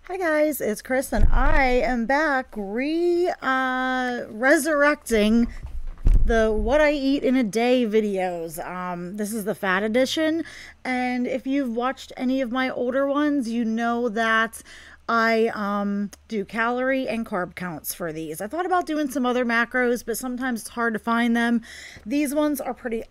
Hi guys, it's Chris and I am back resurrecting the what I eat in a day videos. This is the fat edition, and if you've watched any of my older ones, you know that I do calorie and carb counts for these. I thought about doing some other macros, but sometimes it's hard to find them. These ones are pretty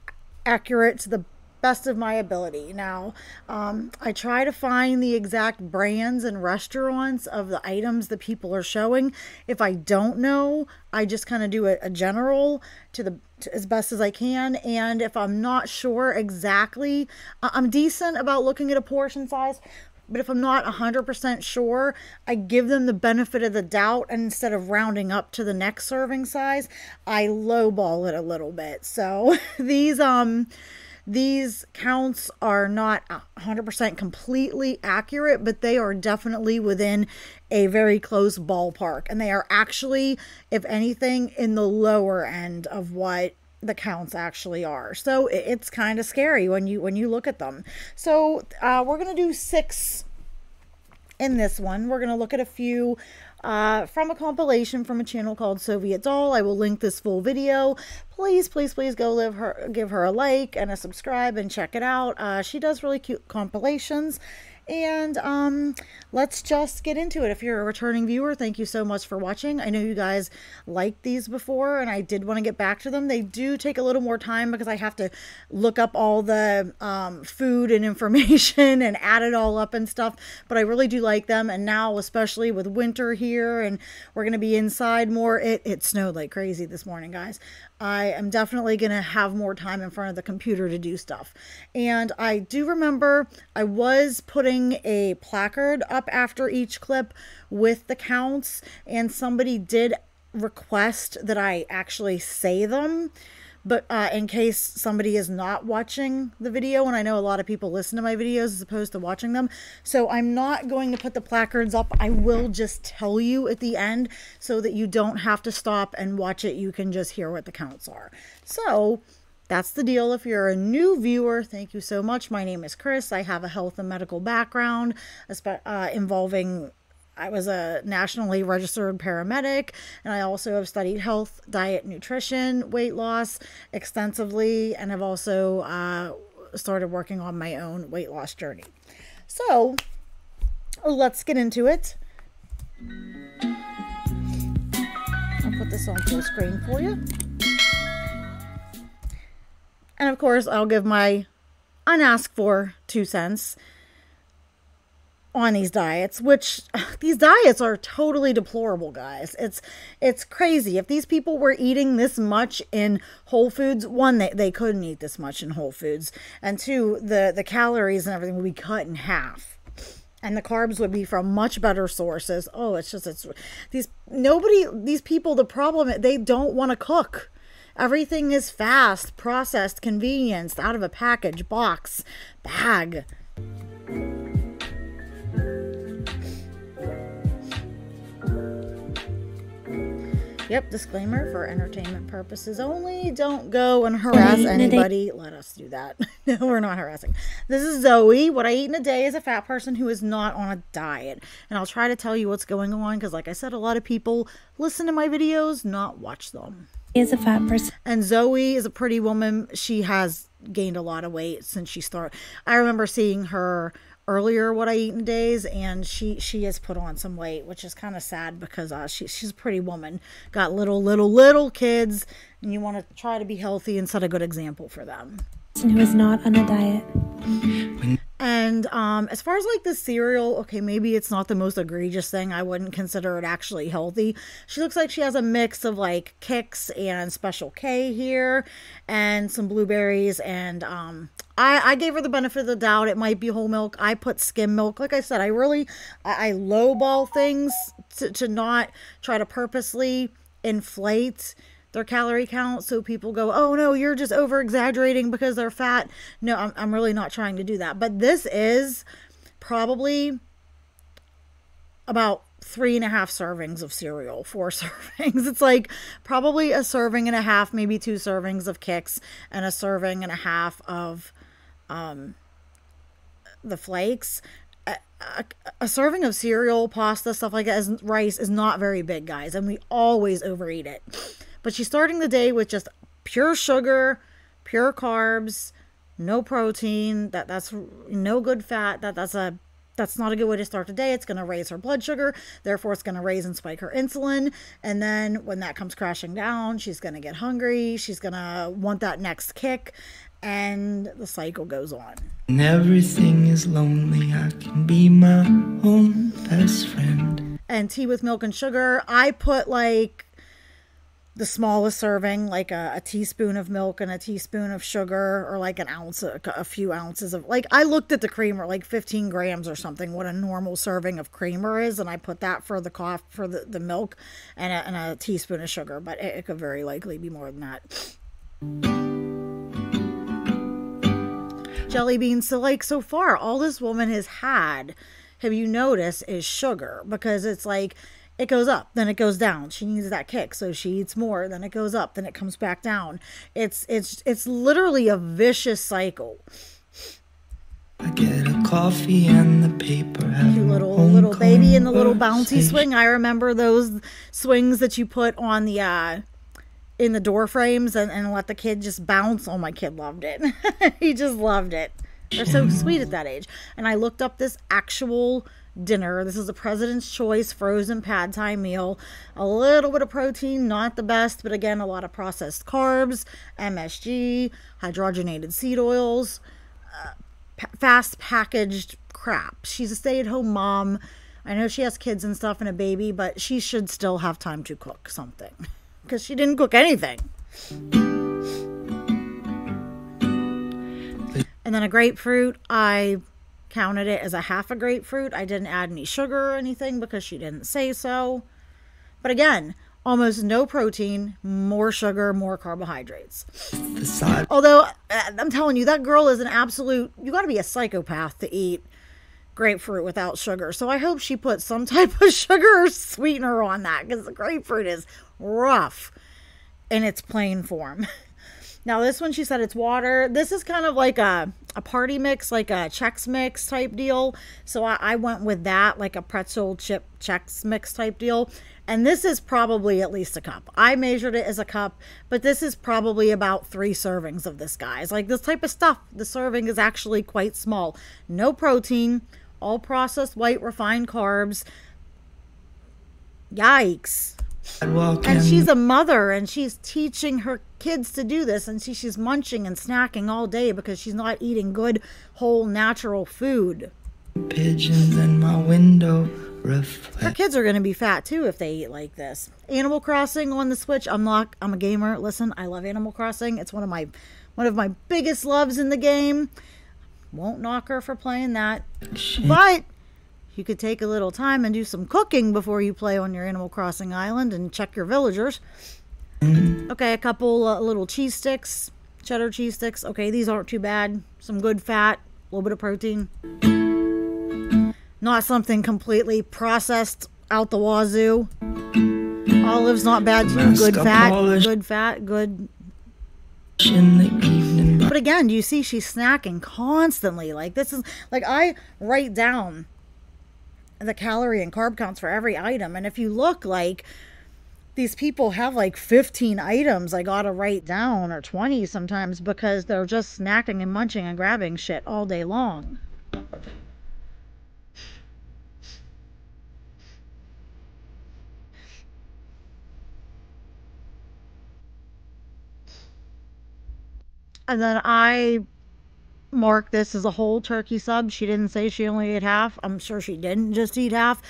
accurate to the best of my ability. Now, I try to find the exact brands and restaurants of the items that people are showing. If I don't know, I just kind of do a general to as best as I can. And if I'm not sure exactly, I'm decent about looking at a portion size. But if I'm not 100% sure, I give them the benefit of the doubt, and instead of rounding up to the next serving size, I lowball it a little bit. So these counts are not 100% completely accurate, but they are definitely within a very close ballpark. And they are actually, if anything, in the lower end of what the counts actually are. So it's kind of scary when you look at them. So we're going to do 6 in this one. We're going to look at a few from a compilation from a channel called Soviet Doll. I will link this full video. Please, please, please go give her a like and a subscribe and check it out. She does really cute compilations. And let's just get into it. If you're a returning viewer, thank you so much for watching. I know you guys liked these before, and I did want to get back to them. They do take a little more time because I have to look up all the food and information and add it all up and stuff, but I really do like them. And now, especially with winter here and we're going to be inside more, it snowed like crazy this morning, guys. I am definitely going to have more time in front of the computer to do stuff. And I do remember I was putting a placard up after each clip with the counts, and somebody did request that I actually say them. But in case somebody is not watching the video, and I know a lot of people listen to my videos as opposed to watching them, so I'm not going to put the placards up. I will just tell you at the end so that you don't have to stop and watch it. You can just hear what the counts are. So that's the deal. If you're a new viewer, thank you so much. My name is Chris. I have a health and medical background involving I was a nationally registered paramedic, and I also have studied health, diet, nutrition, weight loss extensively, and have also started working on my own weight loss journey. So let's get into it. I'll put this on full screen for you. And of course, I'll give my unasked for 2 cents on these diets, which these diets are totally deplorable, guys. It's crazy. If these people were eating this much in Whole Foods, one, they couldn't eat this much in Whole Foods, and two, the calories and everything would be cut in half, and the carbs would be from much better sources. Oh, it's these people, the problem, they don't want to cook. Everything is fast, processed, convenienced, out of a package, box, bag. Yep, disclaimer, for entertainment purposes only. Don't go and harass anybody. Let us do that. No, we're not harassing. This is Zoe. What I eat in a day is a fat person who is not on a diet. And I'll try to tell you what's going on because, like I said, a lot of people listen to my videos, not watch them. Is a fat person. And Zoe is a pretty woman. She has gained a lot of weight since she started. I remember seeing her earlier what I eat in days, and she has put on some weight, which is kind of sad because she's a pretty woman, got little kids, and you want to try to be healthy and set a good example for them. Who is not on a diet. And as far as like the cereal, okay, maybe it's not the most egregious thing. I wouldn't consider it actually healthy. She looks like she has a mix of like Kix and Special K here and some blueberries, and I gave her the benefit of the doubt. It might be whole milk. I put skim milk. Like I said, I lowball things to not try to purposely inflate their calorie count so people go, oh no, you're just over exaggerating because they're fat. No, I'm really not trying to do that. But this is probably about 3.5 servings of cereal, 4 servings. It's like probably a serving and a half, maybe 2 servings of Kix, and a serving and a half of the flakes. a serving of cereal, pasta, stuff like that, as rice is not very big, guys, and we always overeat it. But she's starting the day with just pure sugar, pure carbs, no protein. That's no good fat. That's not a good way to start the day. It's going to raise her blood sugar. Therefore, it's going to raise and spike her insulin. And then when that comes crashing down, she's going to get hungry. She's going to want that next kick. And the cycle goes on. And everything is lonely. I can be my own best friend. And tea with milk and sugar. I put like the smallest serving, like a teaspoon of milk and a teaspoon of sugar, or like an ounce, a few ounces of, like, I looked at the creamer, like 15 grams or something, what a normal serving of creamer is. And I put that for the the milk, and a teaspoon of sugar, but it could very likely be more than that. Jelly beans. So like, so far, all this woman has had, have you noticed, is sugar, because it's like, it goes up, then it goes down. She needs that kick, so she eats more. Then it goes up, then it comes back down. It's literally a vicious cycle. I get a coffee and the paper. Cute little baby in the little bouncy swing. I remember those swings that you put on the in the door frames and let the kid just bounce. Oh, my kid loved it. He just loved it. They're so sweet at that age. And I looked up this actual dinner. This is a President's Choice frozen pad thai meal. A little bit of protein, not the best, but again, a lot of processed carbs, MSG, hydrogenated seed oils, fast packaged crap. She's a stay-at-home mom. I know she has kids and stuff and a baby, but she should still have time to cook something, because she didn't cook anything. And then a grapefruit, I counted it as a half a grapefruit. I didn't add any sugar or anything because she didn't say so. But again, almost no protein, more sugar, more carbohydrates. Although, I'm telling you, that girl is an absolute, you got to be a psychopath to eat grapefruit without sugar. So I hope she put some type of sugar or sweetener on that, because the grapefruit is rough in its plain form. Now this one, she said it's water. This is kind of like a party mix, like a Chex Mix type deal. So I went with that, like a pretzel chip Chex Mix type deal. And this is probably at least a cup. I measured it as a cup, but this is probably about 3 servings of this, guys. Like this type of stuff, the serving is actually quite small. No protein, all processed white refined carbs. Yikes. And she's a mother, and she's teaching her kids to do this, and she's munching and snacking all day because she's not eating good, whole, natural food. Pigeons in my window reflect. Her kids are going to be fat too if they eat like this. Animal Crossing on the Switch. I'm a gamer. Listen, I love Animal Crossing. It's one of my biggest loves in the game. Won't knock her for playing that. But you could take a little time and do some cooking before you play on your Animal Crossing island and check your villagers. Okay, a couple little cheese sticks, cheddar cheese sticks. Okay, these aren't too bad. Some good fat, a little bit of protein. Not something completely processed out the wazoo. Olives not bad too. Good fat, good. But again, do you see she's snacking constantly? Like this is like, I write down the calorie and carb counts for every item, and if you look, like these people have like 15 items I gotta write down, or 20 sometimes, because they're just snacking and munching and grabbing shit all day long. And then I marked this as a whole turkey sub. She didn't say she only ate half. I'm sure she didn't just eat half.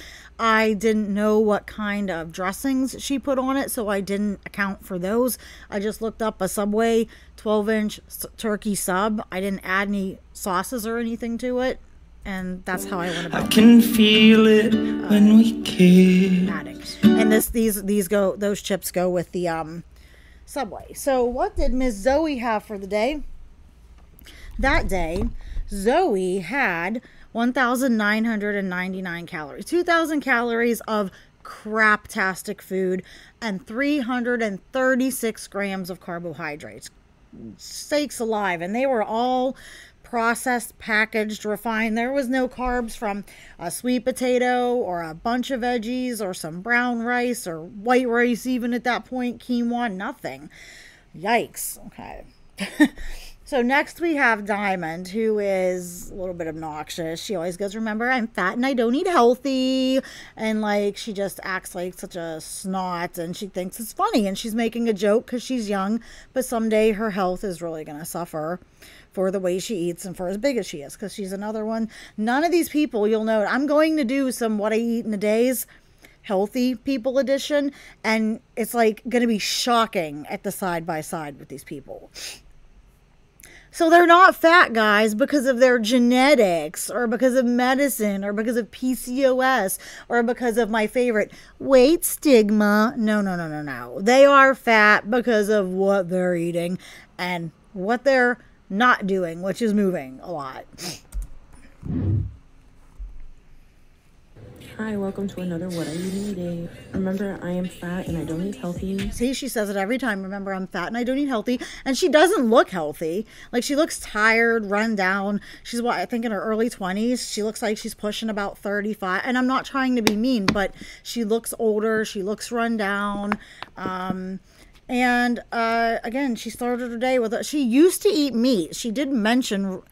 I didn't know what kind of dressings she put on it, so I didn't account for those. I just looked up a Subway 12-inch turkey sub. I didn't add any sauces or anything to it, and that's how I went about it. I can feel it when we kiss. Adding. And those chips go with the Subway. So what did Miss Zoe have for the day? That day, Zoe had 1,999 calories, 2,000 calories of craptastic food, and 336 grams of carbohydrates. Sakes alive. And they were all processed, packaged, refined. There was no carbs from a sweet potato or a bunch of veggies or some brown rice or white rice even at that point, quinoa, nothing. Yikes. Okay. So next we have Diamond, who is a little bit obnoxious. She always goes, remember, I'm fat and I don't eat healthy. And like, she just acts like such a snot and she thinks it's funny. And she's making a joke because she's young, but someday her health is really going to suffer for the way she eats and for as big as she is, because she's another one. None of these people, you'll note, I'm going to do some what I eat in a day's healthy people edition. And it's like going to be shocking at the side by side with these people. So they're not fat, guys, because of their genetics or because of medicine or because of PCOS or because of my favorite weight stigma. No, no, no, no, no. They are fat because of what they're eating and what they're not doing, which is moving a lot. Hi, welcome to another What I Eat in a Day. Remember, I am fat and I don't eat healthy. See, she says it every time. Remember, I'm fat and I don't eat healthy. And she doesn't look healthy. Like, she looks tired, run down. She's, what, I think in her early 20s. She looks like she's pushing about 35. And I'm not trying to be mean, but she looks older. She looks run down. Again, she started her day with, she used to eat meat. She did mention...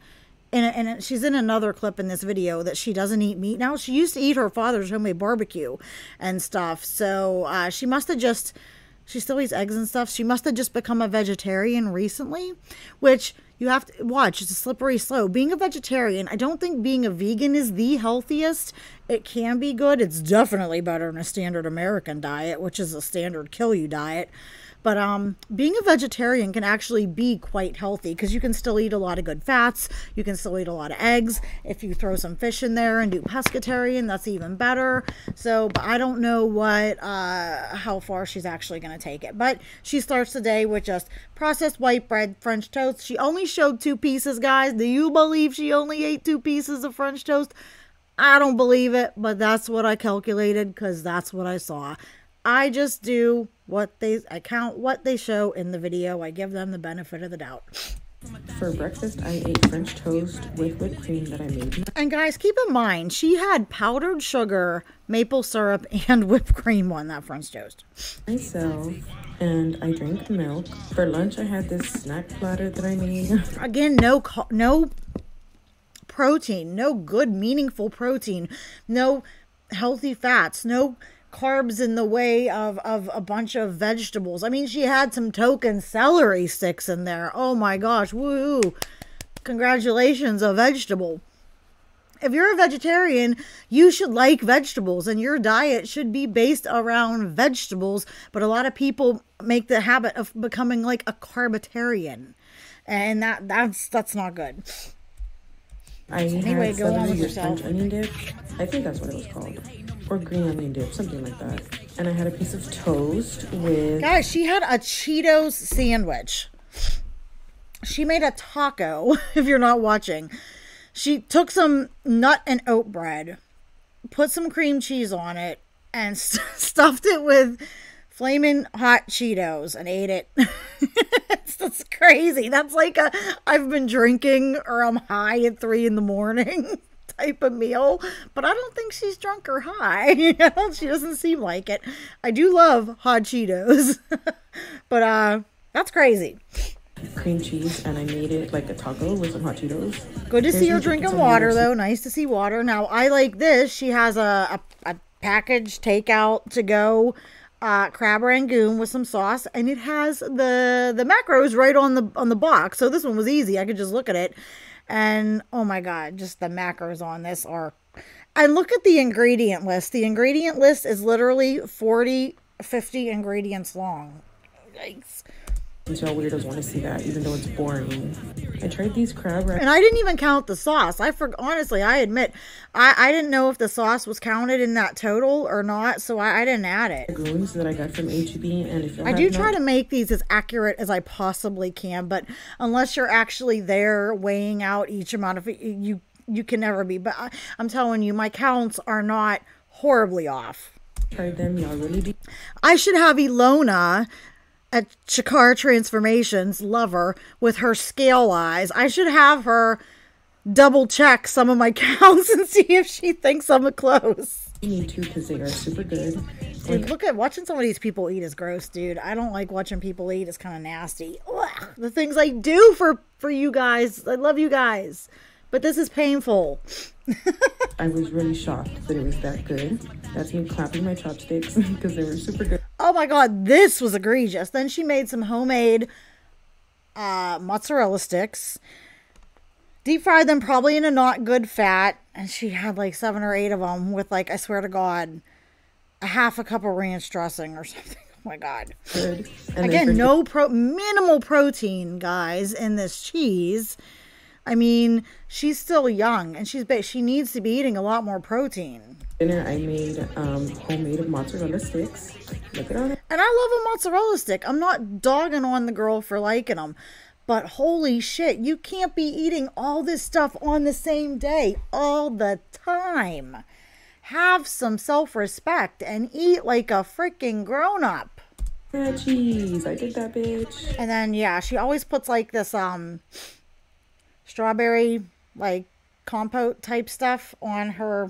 And she's in another clip in this video that she doesn't eat meat now. She used to eat her father's homemade barbecue and stuff. So she must have just, she still eats eggs and stuff. She must have just become a vegetarian recently, which you have to watch. It's a slippery slope. Being a vegetarian, I don't think being a vegan is the healthiest. It can be good. It's definitely better than a standard American diet, which is a standard kill you diet. But being a vegetarian can actually be quite healthy because you can still eat a lot of good fats. You can still eat a lot of eggs. If you throw some fish in there and do pescatarian, that's even better. So, but I don't know what, how far she's actually going to take it. But she starts the day with just processed white bread, French toast. She only showed 2 pieces, guys. Do you believe she only ate 2 pieces of French toast? I don't believe it, but that's what I calculated because that's what I saw. I just do I count what they show in the video. I give them the benefit of the doubt. For breakfast, I ate French toast with whipped cream that I made. And guys, keep in mind, she had powdered sugar, maple syrup, and whipped cream on that French toast. Myself, and I drank milk. For lunch, I had this snack platter that I made. Again, no protein, no good, meaningful protein, no healthy fats, no carbs in the way of a bunch of vegetables. I mean, she had some token celery sticks in there. Oh my gosh, woo! Congratulations, a vegetable. If you're a vegetarian, you should like vegetables and your diet should be based around vegetables. But a lot of people make the habit of becoming like a carbitarian, and that's not good. Anyway, go on with yourself. French onion dip. I think that's what it was called. Or green onion dip, something like that. And I had a piece of toast with... Guys, she had a Cheetos sandwich. She made a taco, if you're not watching. She took some nut and oat bread, put some cream cheese on it, and stuffed it with flaming hot Cheetos and ate it. That's crazy. That's like a I've been drinking or I'm high at 3 in the morning type of meal, but I don't think she's drunk or high. She doesn't seem like it. I do love hot Cheetos, but that's crazy. Cream cheese, and I made it like a taco with some hot Cheetos. Good to see her drinking water, though. Nice to see water. Now, I like this. She has a packaged takeout to go crab rangoon with some sauce, and it has the macros right on the box. So this one was easy. I could just look at it. And oh my God, just the macros on this are, and look at the ingredient list. The ingredient list is literally 50 ingredients long. Yikes. Until weirdos want to see that, even though it's boring. I tried these crab wraps. And I didn't even count the sauce. Honestly, I admit, I didn't know if the sauce was counted in that total or not, so I didn't add it. Rangoons that I got from HEB, and if I do try to make these as accurate as I possibly can, but unless you're actually there weighing out each amount of it, you can never be. But I'm telling you, my counts are not horribly off. Tried them, y'all really be. I should have Ilona at Shakar Transformations, love her, with her scale eyes. I should have her double check some of my counts and see if she thinks I'm close. You need to because they are super good. Dude, look at watching some of these people eat is gross, dude. I don't like watching people eat. It's kind of nasty. Ugh, the things I do for you guys. I love you guys. But this is painful. I was really shocked that it was that good. That's me clapping my chopsticks because they were super good. Oh my god, this was egregious. Then she made some homemade mozzarella sticks. Deep fried them probably in a not good fat. And she had like 7 or 8 of them with like, I swear to God, a half a cup of ranch dressing or something. Oh my god. Good. And again, minimal protein, guys, in this cheese. I mean, she's still young and she needs to be eating a lot more protein. Dinner I made homemade mozzarella sticks. Look at it. And I love a mozzarella stick. I'm not dogging on the girl for liking them. But holy shit, you can't be eating all this stuff on the same day all the time. Have some self-respect and eat like a freaking grown-up. Yeah, cheese. I did that, bitch. And then, yeah, she always puts like this strawberry like compote type stuff on her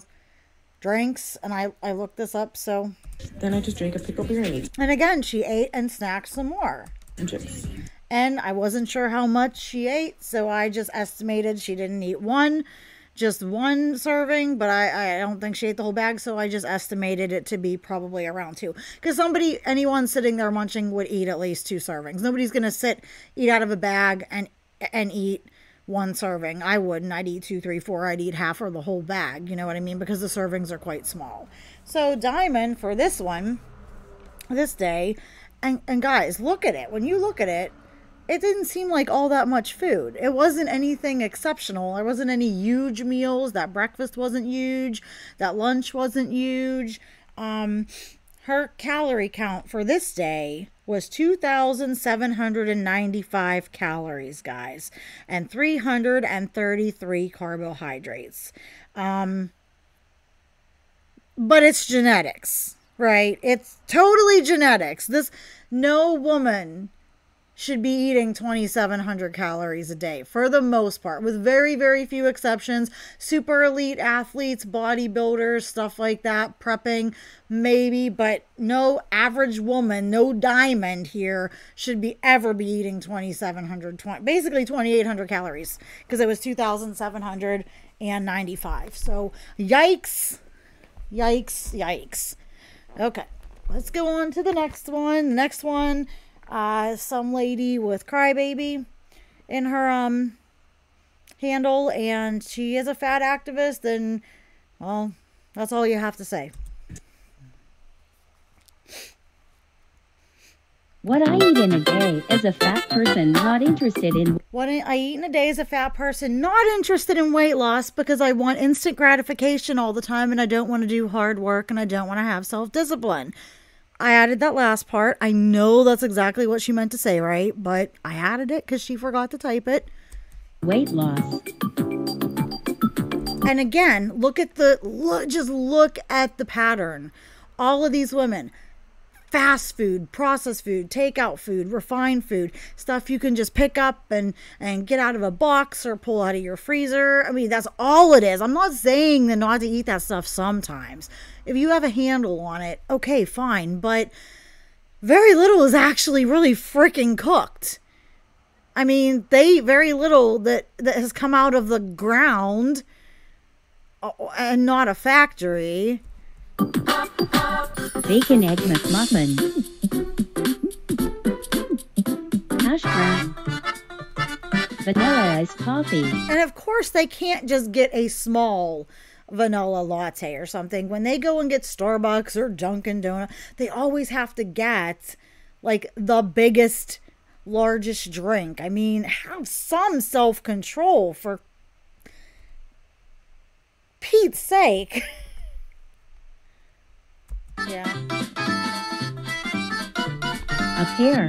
drinks. And I looked this up, so. Then I just drank a pickle beer and ate. And again, she ate and snacked some more. And chips. And I wasn't sure how much she ate, so I just estimated she didn't eat just one serving, but I don't think she ate the whole bag, so I just estimated it to be probably around 2. Because anyone sitting there munching would eat at least 2 servings. Nobody's going to eat out of a bag and eat 1 serving. I wouldn't. I'd eat 2, 3, 4. I'd eat half or the whole bag, you know what I mean? Because the servings are quite small. So Diamond, for this day, and guys, look at it. When you look at it, it didn't seem like all that much food. It wasn't anything exceptional. There wasn't any huge meals. That breakfast wasn't huge. That lunch wasn't huge. Her calorie count for this day was 2,795 calories, guys. And 333 carbohydrates. But it's genetics, right? It's totally genetics. No woman should be eating 2,700 calories a day for the most part, with very, very few exceptions. Super elite athletes, bodybuilders, stuff like that, prepping, maybe, but no average woman, no Diamond here should ever be eating 2,700, basically 2,800 calories, because it was 2,795. So yikes, yikes, yikes. Okay, let's go on to the next one. The next one, some lady with crybaby in her handle, and she is a fat activist, and well, that's all you have to say. What I eat in a day as a fat person not interested in What I eat in a day as a fat person not interested in weight loss, because I want instant gratification all the time, and I don't want to do hard work, and I don't want to have self-discipline. I added that last part. I know that's exactly what she meant to say, right? But I added it because she forgot to type it. weight loss. And again, just look at the pattern. All of these women, fast food, processed food, takeout food, refined food, stuff you can just pick up and get out of a box or pull out of your freezer. I mean, that's all it is. I'm not saying that not to eat that stuff sometimes. If you have a handle on it, okay, fine. But very little is actually really freaking cooked. I mean, very little that has come out of the ground and not a factory. Bacon egg McMuffin. Hash brown. Vanilla iced coffee. And of course, they can't just get a small vanilla latte or something. When they go and get Starbucks or Dunkin' Donuts, they always have to get like the biggest, largest drink. I mean, have some self-control, for Pete's sake. Yeah. A pear.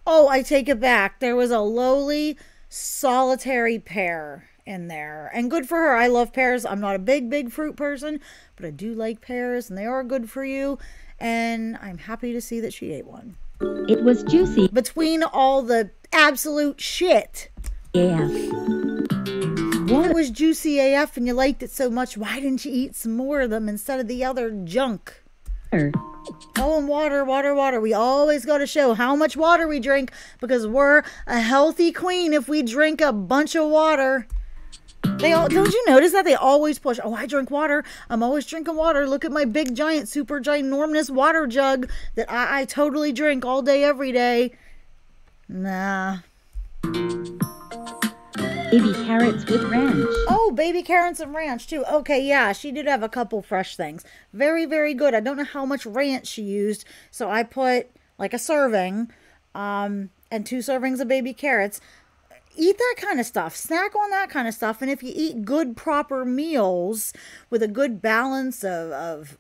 Oh, I take it back. There was a lowly, solitary pear in there. And good for her. I love pears. I'm not a big fruit person, but I do like pears, and they are good for you. And I'm happy to see that she ate one. It was juicy. Between all the absolute shit. Yeah. If it was juicy AF and you liked it so much, why didn't you eat some more of them instead of the other junk? Oh, and water, water, water. We always got to show how much water we drink because we're a healthy queen if we drink a bunch of water. Don't you notice that they always push, oh, I drink water. I'm always drinking water. Look at my big, giant, super ginormous water jug that I totally drink all day, every day. Nah. Baby carrots with ranch. Oh, baby carrots and ranch too. Okay, yeah, she did have a couple fresh things. Very, very good. I don't know how much ranch she used, so I put like a serving, and 2 servings of baby carrots. Eat that kind of stuff. Snack on that kind of stuff. And if you eat good, proper meals with a good balance of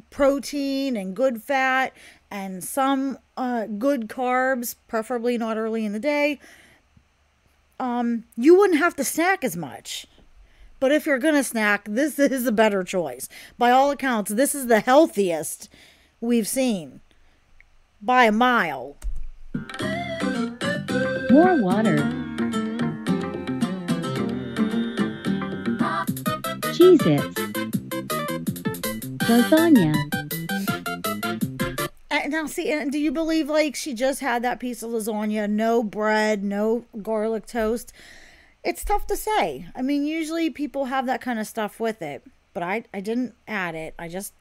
protein and good fat and some good carbs, preferably not early in the day, you wouldn't have to snack as much. But if you're going to snack, this is a better choice. By all accounts, this is the healthiest we've seen by a mile. More water. Cheez-Its. Lasagna. Now, see, and do you believe, like, she just had that piece of lasagna, no bread, no garlic toast? It's tough to say. I mean, usually people have that kind of stuff with it, but I didn't add it. I just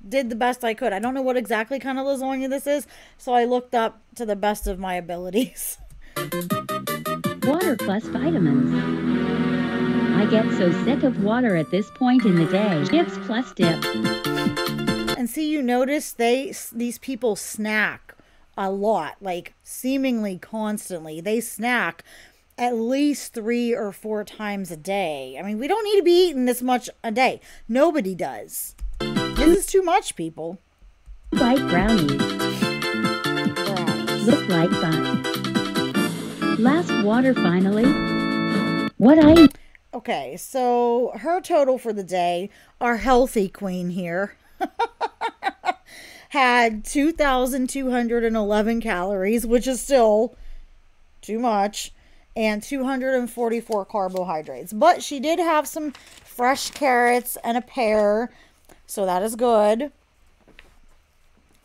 did the best I could. I don't know what exactly kind of lasagna this is, so I looked up to the best of my abilities. Water plus vitamins. I get so sick of water at this point in the day. Chips plus dip. And see, you notice these people snack a lot, like seemingly constantly. They snack at least 3 or 4 times a day. I mean, we don't need to be eating this much a day. Nobody does. This is too much, people. White brownies. Look like that. Last water finally. What I eat. Okay, so her total for the day, our healthy queen here, had 2,211 calories, which is still too much, and 244 carbohydrates. But she did have some fresh carrots and a pear, so that is good.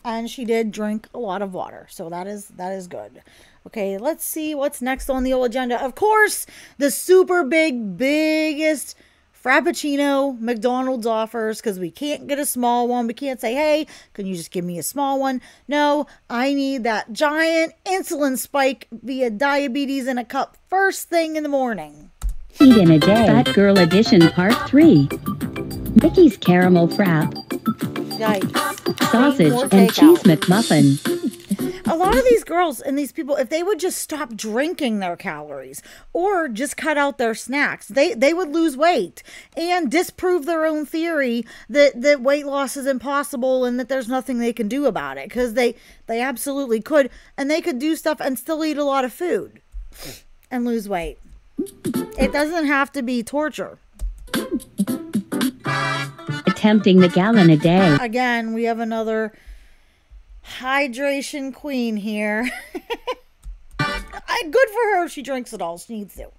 And she did drink a lot of water, so that is good. Okay, let's see what's next on the old agenda. Of course, the super biggest Frappuccino McDonald's offers, because we can't get a small one. We can't say, hey, can you just give me a small one? No, I need that giant insulin spike via diabetes in a cup first thing in the morning. Eat in a day. Fat Girl Edition Part 3. Mickey's Caramel Frap. Yikes. Sausage and Cheese McMuffin. A lot of these girls and these people, if they would just stop drinking their calories or just cut out their snacks, they would lose weight and disprove their own theory that weight loss is impossible and that there's nothing they can do about it, because they absolutely could, and they could do stuff and still eat a lot of food and lose weight. It doesn't have to be torture. Attempting the gallon a day. Again, we have another hydration queen here. Good for her. She drinks it all. She needs to.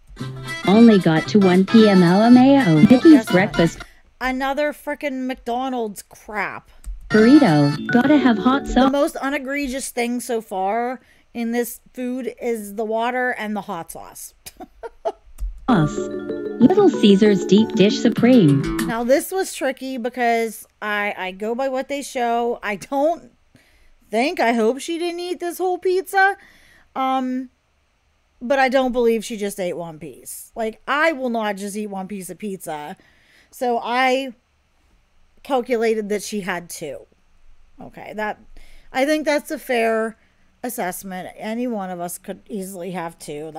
Only got to 1 p.m. LMAO. Mickey's breakfast. Another frickin' McDonald's crap. Burrito. Gotta have hot sauce. The most unegregious thing so far in this food is the water and the hot sauce. Little Caesars Deep Dish Supreme. Now this was tricky because I go by what they show. I hope she didn't eat this whole pizza. But I don't believe she just ate one piece. Like, I will not just eat one piece of pizza. So I calculated that she had 2. Okay, I think that's a fair assessment. Any one of us could easily have 2.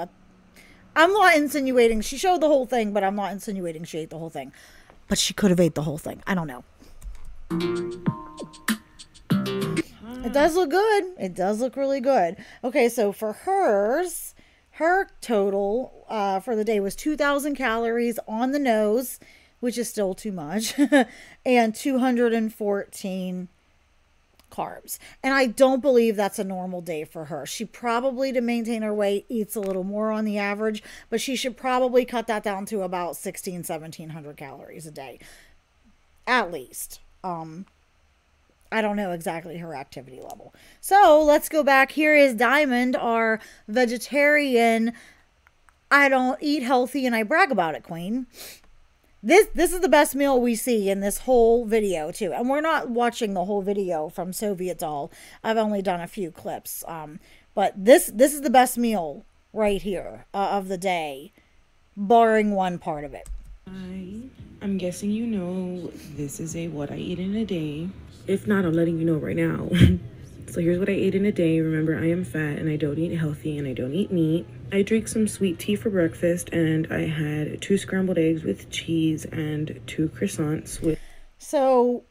I'm not insinuating she showed the whole thing, but I'm not insinuating she ate the whole thing. But she could have ate the whole thing. I don't know. It does look good. It does look really good. Okay, so for her total for the day was 2,000 calories on the nose, which is still too much, and 214 carbs. And I don't believe that's a normal day for her. She probably, to maintain her weight, eats a little more on the average, but she should probably cut that down to about 1700 calories a day, at least. I don't know exactly her activity level. So let's go back. Here is Diamond, our vegetarian, I don't eat healthy and I brag about it queen. This is the best meal we see in this whole video too. And we're not watching the whole video from Soviet Doll. I've only done a few clips. But this is the best meal right here of the day, barring one part of it. I'm guessing you know this is a what I eat in a day. If not, I'm letting you know right now. So here's what I ate in a day. Remember, I am fat and I don't eat healthy and I don't eat meat. I drank some sweet tea for breakfast and I had 2 scrambled eggs with cheese and 2 croissants with... So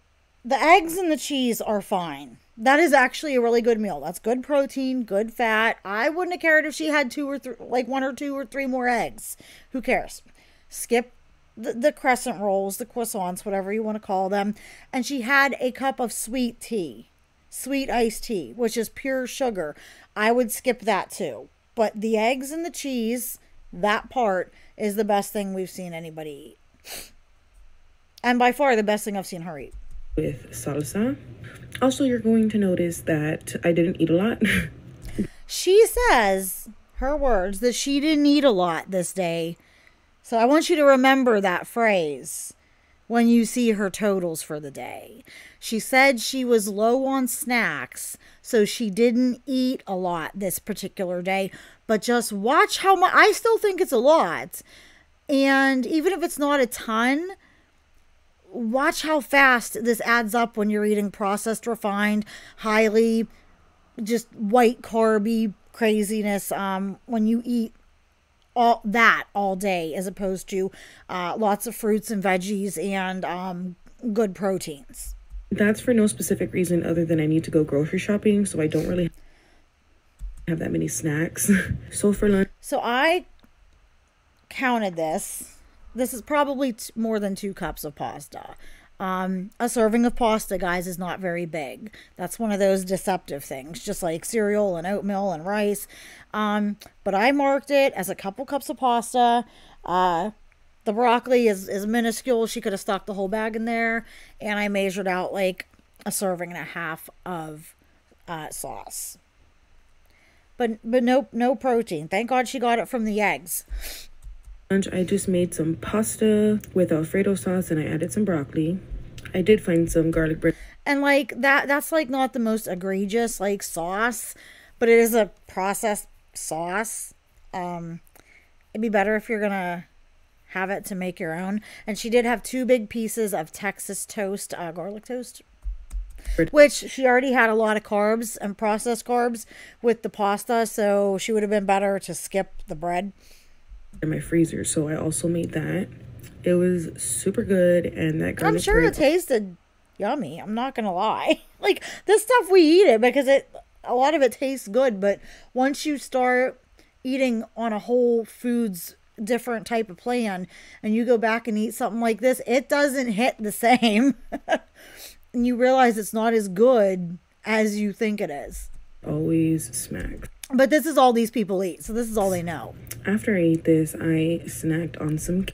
the eggs and the cheese are fine. That is actually a really good meal. That's good protein, good fat. I wouldn't have cared if she had 2 or 3, like 1 or 2 or 3 more eggs. Who cares? Skip the crescent rolls, the croissants, whatever you want to call them. And she had a cup of sweet tea, sweet iced tea, which is pure sugar. I would skip that too. But the eggs and the cheese, that part is the best thing we've seen anybody eat. And by far the best thing I've seen her eat. With salsa. Also, you're going to notice that I didn't eat a lot. She says, her words, that she didn't eat a lot this day. So I want you to remember that phrase when you see her totals for the day. She said she was low on snacks, so she didn't eat a lot this particular day. But just watch how much. I still think it's a lot. And even if it's not a ton, watch how fast this adds up when you're eating processed, refined, highly just white carby craziness. When you eat all day, as opposed to lots of fruits and veggies and good proteins. That's for no specific reason other than I need to go grocery shopping, so I don't really have that many snacks. So for lunch, so I counted this. This is probably more than 2 cups of pasta. A serving of pasta, guys, is not very big. That's one of those deceptive things, just like cereal and oatmeal and rice. But I marked it as a couple cups of pasta. The broccoli is minuscule. She could have stuck the whole bag in there. And I measured out like a serving and a half of sauce. But no protein. Thank God she got it from the eggs. I just made some pasta with Alfredo sauce and I added some broccoli. I did find some garlic bread. And like that's like not the most egregious like sauce, but it is a processed sauce. It'd be better if you're gonna have it to make your own. And she did have 2 big pieces of Texas toast, garlic toast, which she already had a lot of carbs and processed carbs with the pasta, so she would have been better to skip the bread. In my freezer, so I also made that. It was super good, and that garlic I'm sure bread, it tasted yummy. I'm not gonna lie. Like this stuff, we eat it because a lot of it tastes good, but once you start eating on a whole foods different type of plan, and you go back and eat something like this, it doesn't hit the same, and you realize it's not as good as you think it is. always smacked. But this is all these people eat, so this is all they know. After I ate this, I snacked on some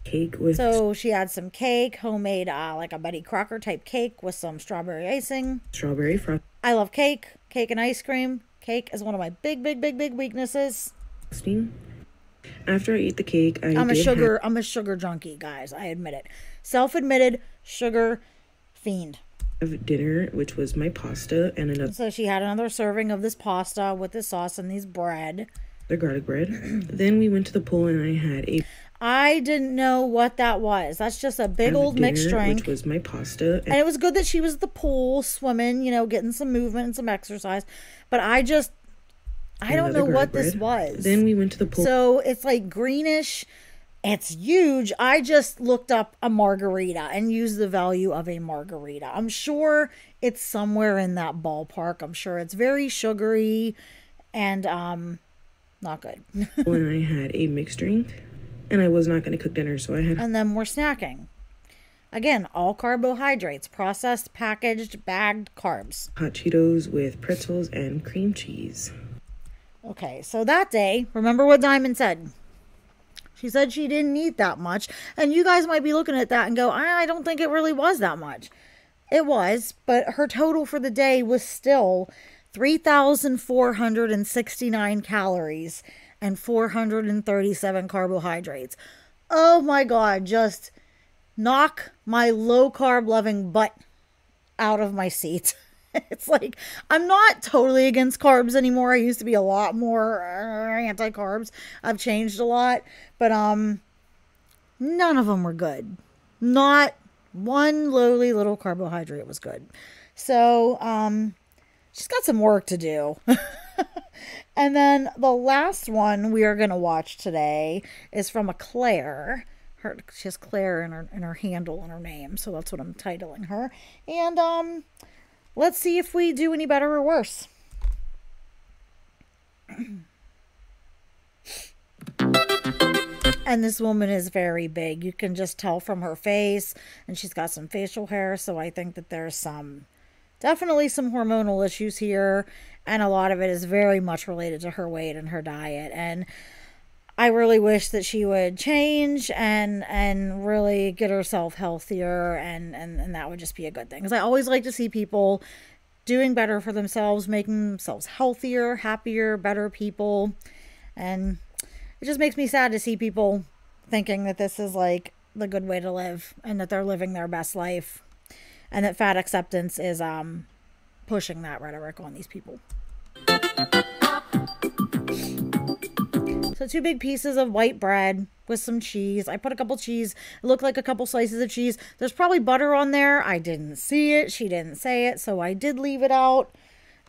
cake with... So she had some cake, homemade, like a Betty Crocker type cake with some strawberry icing. Strawberry frosting. I love cake and ice cream. Cake is one of my big weaknesses. After I ate the cake, I'm a sugar junkie, guys. I admit it. Self-admitted sugar fiend. Of dinner, which was my pasta and another... So she had another serving of this pasta with the sauce and these bread. The garlic bread. Then we went to the pool and I had a... I didn't know what that was. That's just a big old dinner, mixed drink. Which was my pasta. And it was good that she was at the pool swimming, you know, getting some movement and some exercise. But I don't know what this was. Then we went to the pool. So it's like greenish. It's huge. I just looked up a margarita and used the value of a margarita. I'm sure it's somewhere in that ballpark. I'm sure it's very sugary and not good. When I had a mixed drink, and I was not going to cook dinner, so I had... And then we're snacking. Again, all carbohydrates, processed, packaged, bagged carbs. Hot Cheetos with pretzels and cream cheese. Okay, so that day, remember what Diamond said. She said she didn't eat that much. And you guys might be looking at that and go, I don't think it really was that much. It was, but her total for the day was still 3,469 calories and 437 carbohydrates. Oh my God, just knock my low carb loving butt out of my seat. It's like, I'm not totally against carbs anymore. I used to be a lot more anti-carbs. I've changed a lot, but none of them were good. Not one lowly little carbohydrate was good. So she's got some work to do. And then the last one we are going to watch today is from a Claire. She has Claire in her handle and her name, so that's what I'm titling her. And let's see if we do any better or worse. And this woman is very big. You can just tell from her face, and she's got some facial hair, so I think that there's definitely some hormonal issues here, and a lot of it is very much related to her weight and her diet. And I really wish that she would change and really get herself healthier, and that would just be a good thing. Because I always like to see people doing better for themselves, making themselves healthier, happier, better people. And it just makes me sad to see people thinking that this is like the good way to live and that they're living their best life, and that fat acceptance is pushing that rhetoric on these people. So 2 big pieces of white bread with some cheese. I put a couple cheese. It looked like a couple slices of cheese. There's probably butter on there. I didn't see it. She didn't say it, so I did leave it out.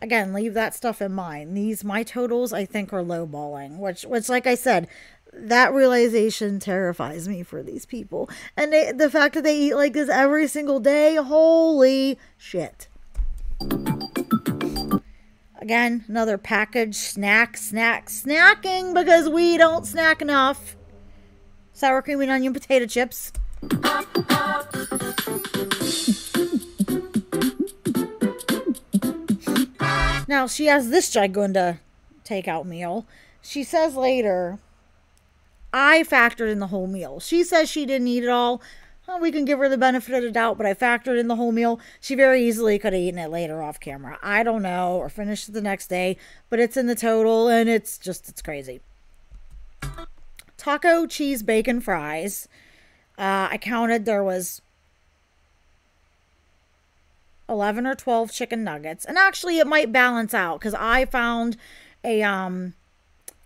Again, leave that stuff in mind. My totals, I think, are lowballing, which like I said, that realization terrifies me for these people. And the fact that they eat like this every single day, holy shit. Again, another packaged snacking because we don't snack enough. Sour cream and onion potato chips. Now, she has this Gigunda takeout meal. She says later, I factored in the whole meal. She says she didn't eat it all. Well, we can give her the benefit of the doubt, but I factored in the whole meal. She very easily could have eaten it later off camera. I don't know, or finished it the next day, but it's in the total, and it's crazy. Taco, cheese, bacon, fries. I counted, there was 11 or 12 chicken nuggets. And actually, it might balance out, because I found a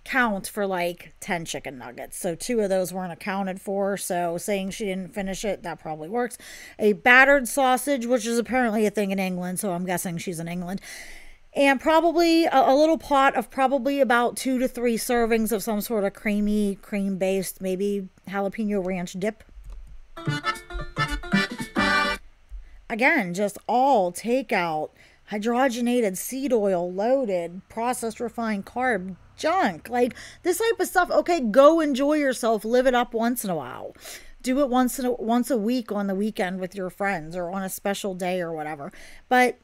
count for like 10 chicken nuggets. So 2 of those weren't accounted for. So saying she didn't finish it, that probably works. A battered sausage, which is apparently a thing in England. So I'm guessing she's in England. And probably a little pot of probably about 2 to 3 servings of some sort of creamy, cream-based, maybe jalapeno ranch dip. Again, just all takeout, hydrogenated seed oil, loaded, processed refined carb junk. Like this type of stuff, okay, go enjoy yourself, live it up once in a while. Do it once a week on the weekend with your friends or on a special day or whatever. But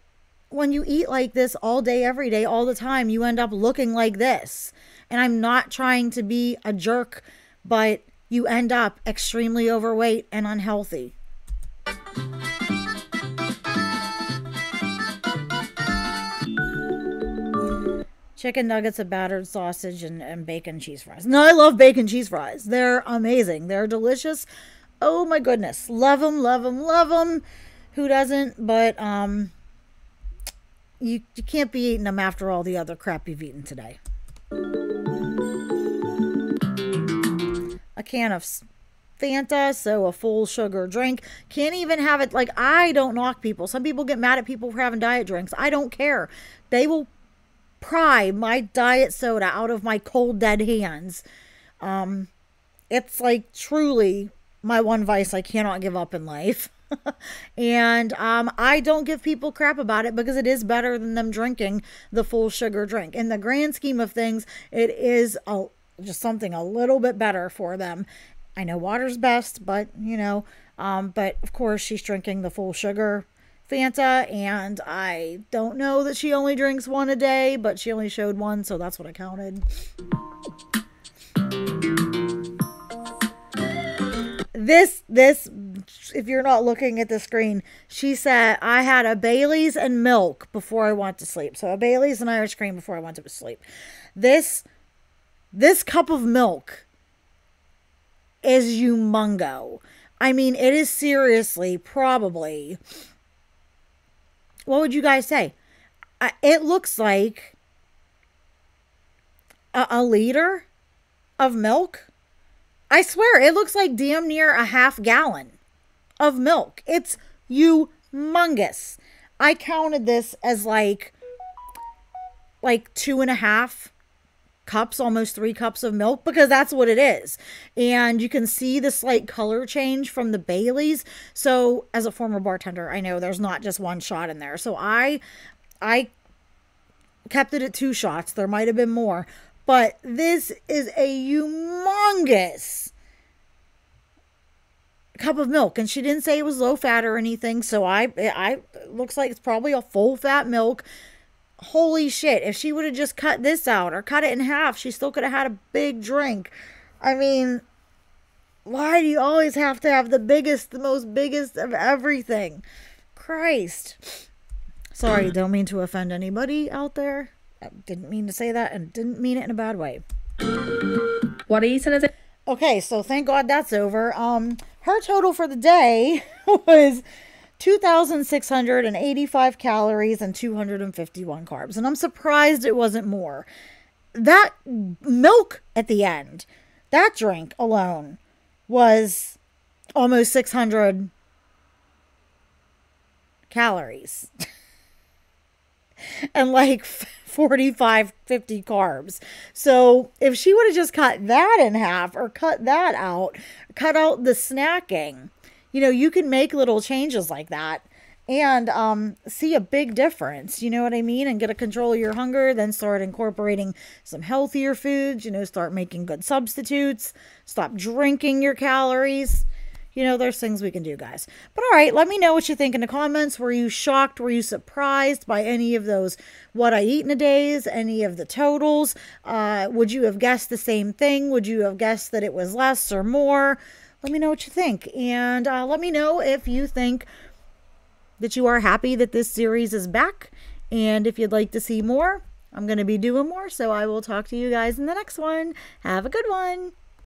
when you eat like this all day, every day, all the time, you end up looking like this. And I'm not trying to be a jerk, but you end up extremely overweight and unhealthy. Chicken nuggets, a battered sausage, and bacon cheese fries. No, I love bacon cheese fries. They're amazing. They're delicious. Oh my goodness. Love them, love them, love them. Who doesn't? But you can't be eating them after all the other crap you've eaten today. A can of Fanta, so a full sugar drink. Can't even have it. Like, I don't knock people. Some people get mad at people for having diet drinks. I don't care. They will pry my diet soda out of my cold dead hands. It's like truly my one vice I cannot give up in life. And I don't give people crap about it because it is better than them drinking the full sugar drink. In the grand scheme of things, it is just something a little bit better for them. I know water's best, but you know, but of course she's drinking the full sugar Fanta, and I don't know that she only drinks one a day, but she only showed one, so that's what I counted. This, if you're not looking at the screen, she said, I had a Bailey's and milk before I went to sleep. So a Bailey's and Irish cream before I went to sleep. This cup of milk is humongo. I mean, it is seriously probably, what would you guys say? It looks like a liter of milk. I swear, it looks like damn near a half gallon of milk. It's humongous. I counted this as like 2.5 cups, almost 3 cups of milk, because that's what it is. And you can see the slight color change from the Baileys. So as a former bartender, I know there's not just one shot in there. So I kept it at 2 shots. There might have been more. But this is a humongous cup of milk. And she didn't say it was low fat or anything. So it looks like it's probably a full fat milk. Holy shit. If she would have just cut this out or cut it in half, she still could have had a big drink. I mean, why do you always have to have the biggest, the most biggest of everything? Christ. Sorry, don't mean to offend anybody out there. I didn't mean to say that and didn't mean it in a bad way. What are you saying? Okay, so thank God that's over. Her total for the day was 2,685 calories and 251 carbs. And I'm surprised it wasn't more. That milk at the end, that drink alone was almost 600 calories. And like 45, 50 carbs. So if she would have just cut that in half or cut that out, cut out the snacking, you know, you can make little changes like that and see a big difference, you know what I mean? And get a control of your hunger, then start incorporating some healthier foods, you know, start making good substitutes, stop drinking your calories. You know, there's things we can do, guys. But all right, let me know what you think in the comments. Were you shocked? Were you surprised by any of those what I eat in a days? Any of the totals? Would you have guessed the same thing? Would you have guessed that it was less or more? Let me know what you think. And let me know if you think that you are happy that this series is back. And if you'd like to see more, I'm going to be doing more. So I will talk to you guys in the next one. Have a good one.